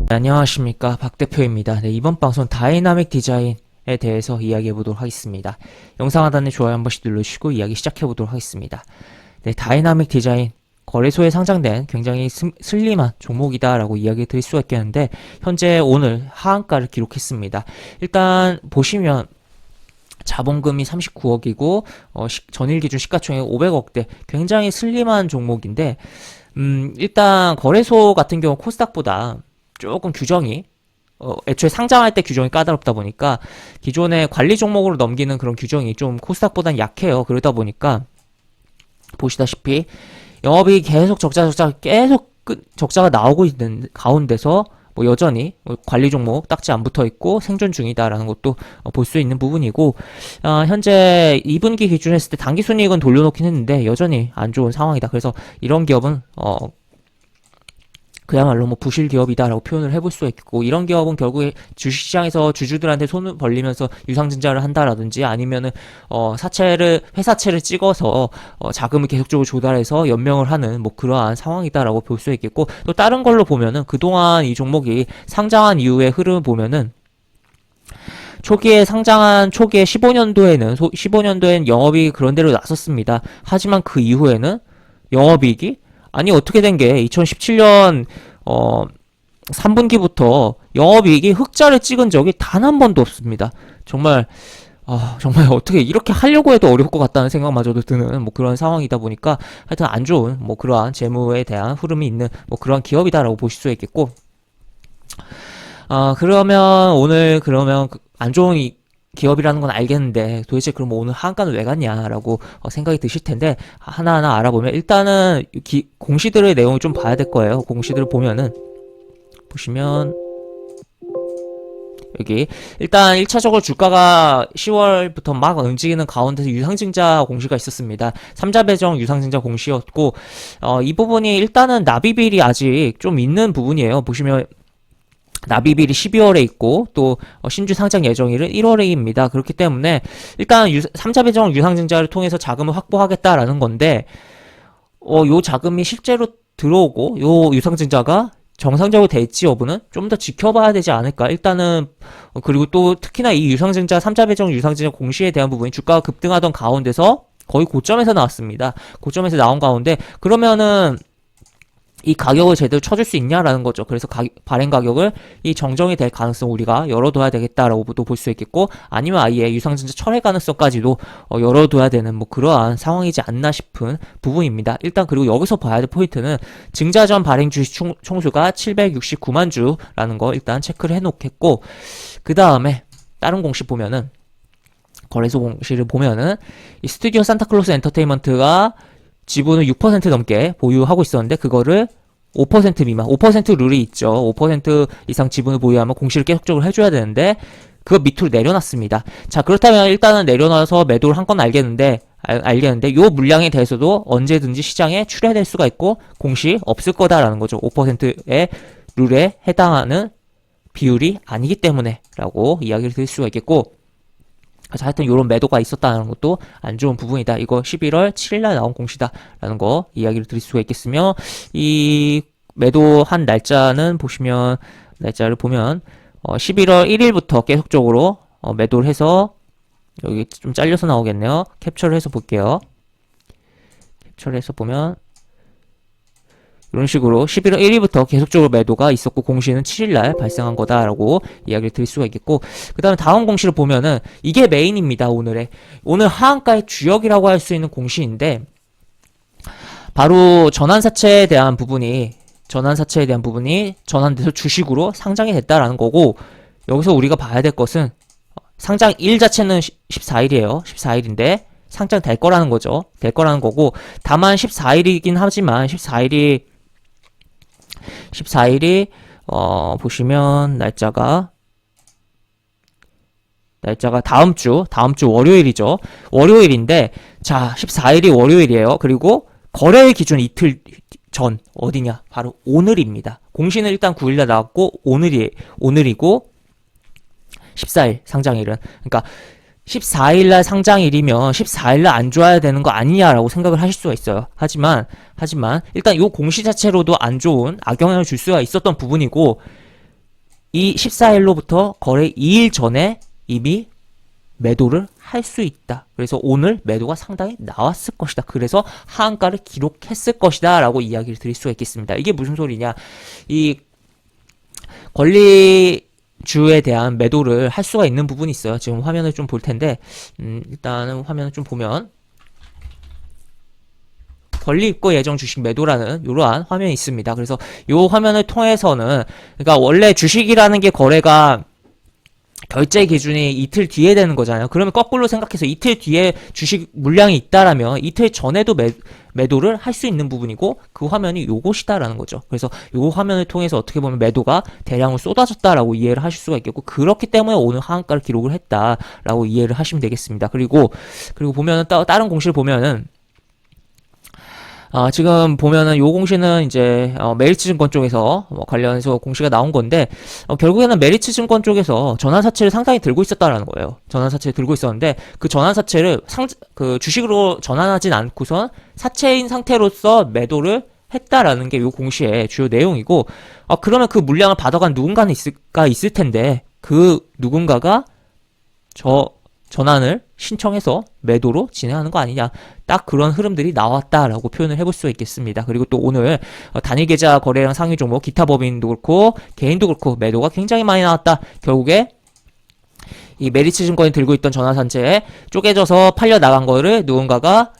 네, 안녕하십니까, 박 대표입니다. 네, 이번 방송 다이나믹 디자인에 대해서 이야기해 보도록 하겠습니다. 영상 하단에 좋아요 한 번씩 눌러주시고 이야기 시작해 보도록 하겠습니다. 네, 다이나믹 디자인 거래소에 상장된 굉장히 슬림한 종목이다라고 이야기 드릴 수가 있겠는데, 현재 오늘 하한가를 기록했습니다. 일단 보시면 자본금이 39억이고 전일 기준 시가총액 500억대, 굉장히 슬림한 종목인데, 일단 거래소 같은 경우 코스닥보다 조금 규정이 애초에 상장할 때 규정이 까다롭다 보니까 기존의 관리 종목으로 넘기는 그런 규정이 좀 코스닥보단 약해요. 그러다 보니까 보시다시피 영업이 계속 계속 적자가 나오고 있는 가운데서 뭐 여전히 관리 종목 딱지 안 붙어 있고 생존 중이다라는 것도 볼 수 있는 부분이고, 현재 2분기 기준 했을 때 당기 순이익은 돌려놓긴 했는데 여전히 안 좋은 상황이다. 그래서 이런 기업은 그야말로 뭐 부실 기업이다라고 표현을 해볼 수가 있고, 이런 기업은 결국에 주식시장에서 주주들한테 손을 벌리면서 유상증자를 한다라든지 아니면은 회사채를 찍어서 자금을 계속적으로 조달해서 연명을 하는 뭐 그러한 상황이다라고 볼 수 있겠고, 또 다른 걸로 보면은 그동안 이 종목이 상장한 이후의 흐름 보면은 상장한 초기에 15년도에는 영업이익이 그런 대로 나섰습니다. 하지만 그 이후에는 영업이익이 어떻게 된 게 2017년 3분기부터 영업이익이 흑자를 찍은 적이 단 한 번도 없습니다. 정말 어떻게 이렇게 하려고 해도 어려울 것 같다는 생각마저도 드는 뭐 그런 상황이다 보니까, 하여튼 안 좋은 뭐 그러한 재무에 대한 흐름이 있는 뭐 그러한 기업이다라고 보실 수 있겠고, 그러면 오늘 안 좋은 기업이라는 건 알겠는데 도대체 그럼 오늘 하한가는 왜 갔냐라고 생각이 드실 텐데, 하나하나 알아보면 일단은 공시들의 내용을 좀 봐야 될 거예요. 공시들을 보시면 여기 일단 1차적으로 주가가 10월부터 막 움직이는 가운데서 유상증자 공시가 있었습니다. 3자 배정 유상증자 공시였고, 이 부분이 일단은 납입일이 아직 좀 있는 부분이에요. 보시면 납입일이 12월에 있고 또 신주 상장 예정일은 1월에입니다. 그렇기 때문에 일단 3자 배정 유상증자를 통해서 자금을 확보하겠다라는 건데, 요 자금이 실제로 들어오고 요 유상증자가 정상적으로 될지 여부는 좀 더 지켜봐야 되지 않을까. 일단은 그리고 또 특히나 이 3자 배정 유상증자 공시에 대한 부분이 주가가 급등하던 가운데서 거의 고점에서 나왔습니다. 고점에서 나온 가운데 그러면은 이 가격을 제대로 쳐줄 수 있냐라는 거죠. 그래서 발행 가격을 이 정정이 될 가능성 우리가 열어둬야 되겠다라고도 볼 수 있겠고, 아니면 아예 유상증자 철회 가능성까지도 열어둬야 되는 뭐 그러한 상황이지 않나 싶은 부분입니다. 일단 그리고 여기서 봐야 될 포인트는 증자 전 발행 주식 총수가 769만 주라는 거 일단 체크를 해놓겠고, 그 다음에 다른 공시 보면은 거래소 공시를 보면은 이 스튜디오 산타클로스 엔터테인먼트가 지분을 6% 넘게 보유하고 있었는데 그거를 5% 미만, 5% 룰이 있죠. 5% 이상 지분을 보유하면 공시를 계속적으로 해줘야 되는데 그거 밑으로 내려놨습니다. 자, 그렇다면 일단은 내려놔서 매도를 한 건 알겠는데 요 물량에 대해서도 언제든지 시장에 출회될 수가 있고 공시 없을 거다라는 거죠. 5%의 룰에 해당하는 비율이 아니기 때문에 라고 이야기를 드릴 수가 있겠고, 그래서 하여튼 이런 매도가 있었다는 것도 안 좋은 부분이다. 이거 11월 7일날 나온 공시다라는 거 이야기를 드릴 수가 있겠으며, 이 매도한 날짜는 날짜를 보면 11월 1일부터 계속적으로 매도를 해서, 여기 좀 잘려서 나오겠네요. 캡처를 해서 볼게요. 캡처를 해서 보면 이런 식으로 11월 1일부터 계속적으로 매도가 있었고 공시는 7일날 발생한 거다라고 이야기를 드릴 수가 있겠고, 그 다음에 다음 공시를 보면은 이게 메인입니다. 오늘 하한가의 주역이라고 할 수 있는 공시인데, 바로 전환사채에 대한 부분이 전환돼서 주식으로 상장이 됐다라는 거고, 여기서 우리가 봐야 될 것은 상장 일 자체는 14일이에요. 14일인데 상장될 거라는 거죠. 될 거라는 거고, 다만 14일이긴 하지만 14일이 보시면 날짜가 다음 주 월요일이죠. 월요일인데, 자, 14일이 월요일이에요. 그리고 거래일 기준 이틀 전 어디냐? 바로 오늘입니다. 공시는 일단 9일날 나왔고 오늘이고 14일 상장일은, 그러니까 14일날 상장일이면 14일날 안 좋아야 되는 거 아니냐라고 생각을 하실 수가 있어요. 하지만 일단 요 공시 자체로도 안 좋은 악영향을 줄 수가 있었던 부분이고, 이 14일로부터 거래 2일 전에 이미 매도를 할 수 있다. 그래서 오늘 매도가 상당히 나왔을 것이다. 그래서 하한가를 기록했을 것이다 라고 이야기를 드릴 수가 있겠습니다. 이게 무슨 소리냐, 이 권리주에 대한 매도를 할 수가 있는 부분이 있어요. 지금 화면을 좀 볼 텐데, 일단은 화면을 좀 보면 권리입고 예정 주식 매도라는 이러한 화면이 있습니다. 그래서 이 화면을 통해서는, 그러니까 원래 주식이라는 게 거래가 결제 기준이 이틀 뒤에 되는 거잖아요. 그러면 거꾸로 생각해서 이틀 뒤에 주식 물량이 있다라면 이틀 전에도 매도를 할 수 있는 부분이고, 그 화면이 요것이다라는 거죠. 그래서 요 화면을 통해서 어떻게 보면 매도가 대량으로 쏟아졌다라고 이해를 하실 수가 있겠고, 그렇기 때문에 오늘 하한가를 기록을 했다라고 이해를 하시면 되겠습니다. 그리고 보면은 다른 공시를 보면은, 지금 보면은 요 공시는 이제 메리츠증권 쪽에서 관련해서 공시가 나온 건데, 결국에는 메리츠증권 쪽에서 전환사채를 상당히 들고 있었다라는 거예요. 전환사채를 들고 있었는데, 그 전환사채를 그 주식으로 전환하진 않고선 사채인 상태로서 매도를 했다라는 게 요 공시의 주요 내용이고, 그러면 그 물량을 받아간 누군가는 있을 텐데, 그 누군가가 전환을 신청해서 매도로 진행하는 거 아니냐, 딱 그런 흐름들이 나왔다라고 표현을 해볼 수 있겠습니다. 그리고 또 오늘 단일 계좌 거래량 상위 종목 기타 법인도 그렇고 개인도 그렇고 매도가 굉장히 많이 나왔다. 결국에 이 메리츠 증권이 들고 있던 전환사채에 쪼개져서 팔려 나간 거를 누군가가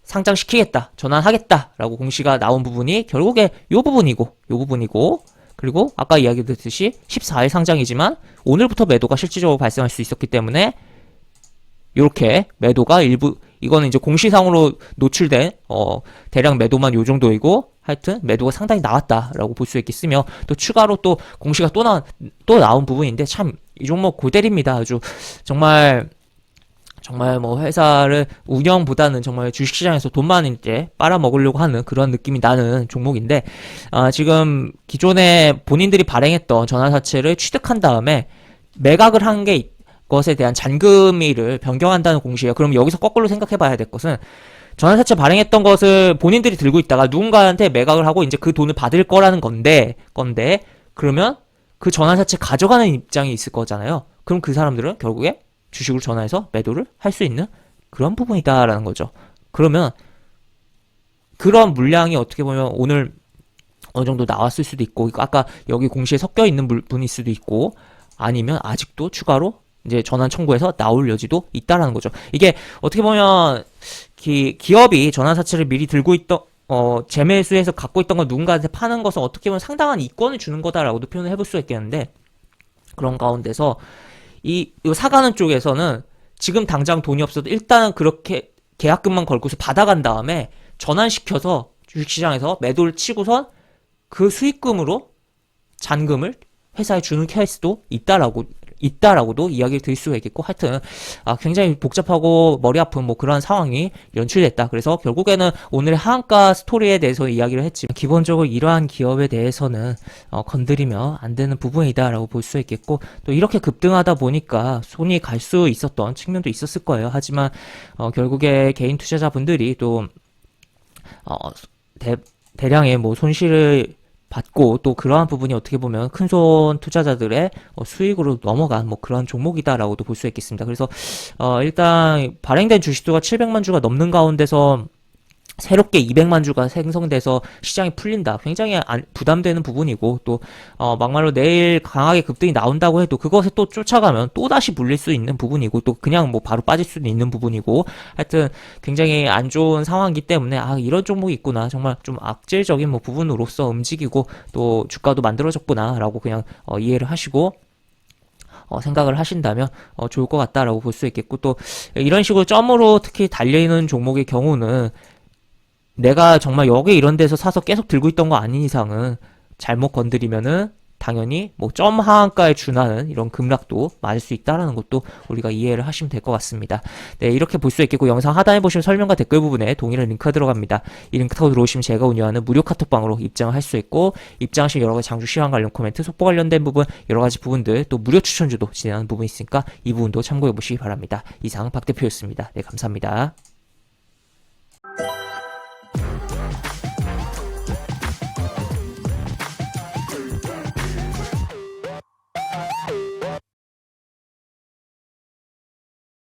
상장시키겠다, 전환하겠다라고 공시가 나온 부분이 결국에 요 부분이고, 그리고 아까 이야기 드렸듯이 14일 상장이지만 오늘부터 매도가 실질적으로 발생할 수 있었기 때문에 이렇게 매도가 일부, 이거는 이제 공시상으로 노출된 대량 매도만 요 정도이고, 하여튼 매도가 상당히 나왔다라고 볼 수 있겠으며, 또 추가로 또 공시가 또 나온 부분인데, 참 이 종목 고대립니다. 아주 정말 뭐 회사를 운영보다는 정말 주식시장에서 돈만 이제 빨아먹으려고 하는 그런 느낌이 나는 종목인데, 지금 기존에 본인들이 발행했던 전환사채를 취득한 다음에 매각을 한 것에 대한 잔금일을 변경한다는 공시예요. 그럼 여기서 거꾸로 생각해 봐야 될 것은, 전환사채 발행했던 것을 본인들이 들고 있다가 누군가한테 매각을 하고 이제 그 돈을 받을 거라는 건데, 그러면 그 전환사채 가져가는 입장이 있을 거잖아요. 그럼 그 사람들은 결국에 주식으로 전환해서 매도를 할 수 있는 그런 부분이다라는 거죠. 그러면 그런 물량이 어떻게 보면 오늘 어느 정도 나왔을 수도 있고, 아까 여기 공시에 섞여 있는 분일 수도 있고, 아니면 아직도 추가로 이제 전환 청구해서 나올 여지도 있다라는 거죠. 이게 어떻게 보면 기업이 전환사채를 미리 들고 있던 재매수해서 갖고 있던 걸 누군가한테 파는 것은 어떻게 보면 상당한 이권을 주는 거다라고도 표현을 해볼 수가 있겠는데, 그런 가운데서 이 사가는 쪽에서는 지금 당장 돈이 없어도 일단은 그렇게 계약금만 걸고서 받아간 다음에 전환시켜서 주식시장에서 매도를 치고선 그 수익금으로 잔금을 회사에 주는 케이스도 있다라고도 이야기를 드릴 수가 있겠고, 하여튼 굉장히 복잡하고 머리 아픈 뭐 그런 상황이 연출됐다. 그래서 결국에는 오늘의 하한가 스토리에 대해서 이야기를 했지만, 기본적으로 이러한 기업에 대해서는 건드리면 안 되는 부분이다라고 볼 수 있겠고, 또 이렇게 급등하다 보니까 손이 갈 수 있었던 측면도 있었을 거예요. 하지만 결국에 개인 투자자분들이 또 대량의 뭐 손실을 받고, 또 그러한 부분이 어떻게 보면 큰손 투자자들의 수익으로 넘어간 뭐 그런 종목이다라고도 볼 수 있겠습니다. 그래서 일단 발행된 주식수가 700만 주가 넘는 가운데서 새롭게 200만 주가 생성돼서 시장이 풀린다, 굉장히 부담되는 부분이고, 또 막말로 내일 강하게 급등이 나온다고 해도 그것에 또 쫓아가면 또 다시 물릴 수 있는 부분이고, 또 그냥 뭐 바로 빠질 수도 있는 부분이고, 하여튼 굉장히 안 좋은 상황이기 때문에 이런 종목이 있구나, 정말 좀 악질적인 뭐 부분으로서 움직이고 또 주가도 만들어졌구나 라고 그냥 이해를 하시고 생각을 하신다면 좋을 것 같다라고 볼 수 있겠고, 또 이런 식으로 점으로 특히 달려있는 종목의 경우는 내가 정말 여기 이런 데서 사서 계속 들고 있던 거 아닌 이상은 잘못 건드리면은 당연히 뭐 점 하한가에 준하는 이런 급락도 맞을 수 있다라는 것도 우리가 이해를 하시면 될 것 같습니다. 네, 이렇게 볼 수 있겠고, 영상 하단에 보시면 설명과 댓글 부분에 동일한 링크가 들어갑니다. 이 링크 타고 들어오시면 제가 운영하는 무료 카톡방으로 입장을 할 수 있고, 입장하시면 여러가지 장주 시황 관련 코멘트, 속보 관련된 부분, 여러가지 부분들, 또 무료 추천주도 진행하는 부분이 있으니까 이 부분도 참고해 보시기 바랍니다. 이상 박 대표였습니다. 네, 감사합니다.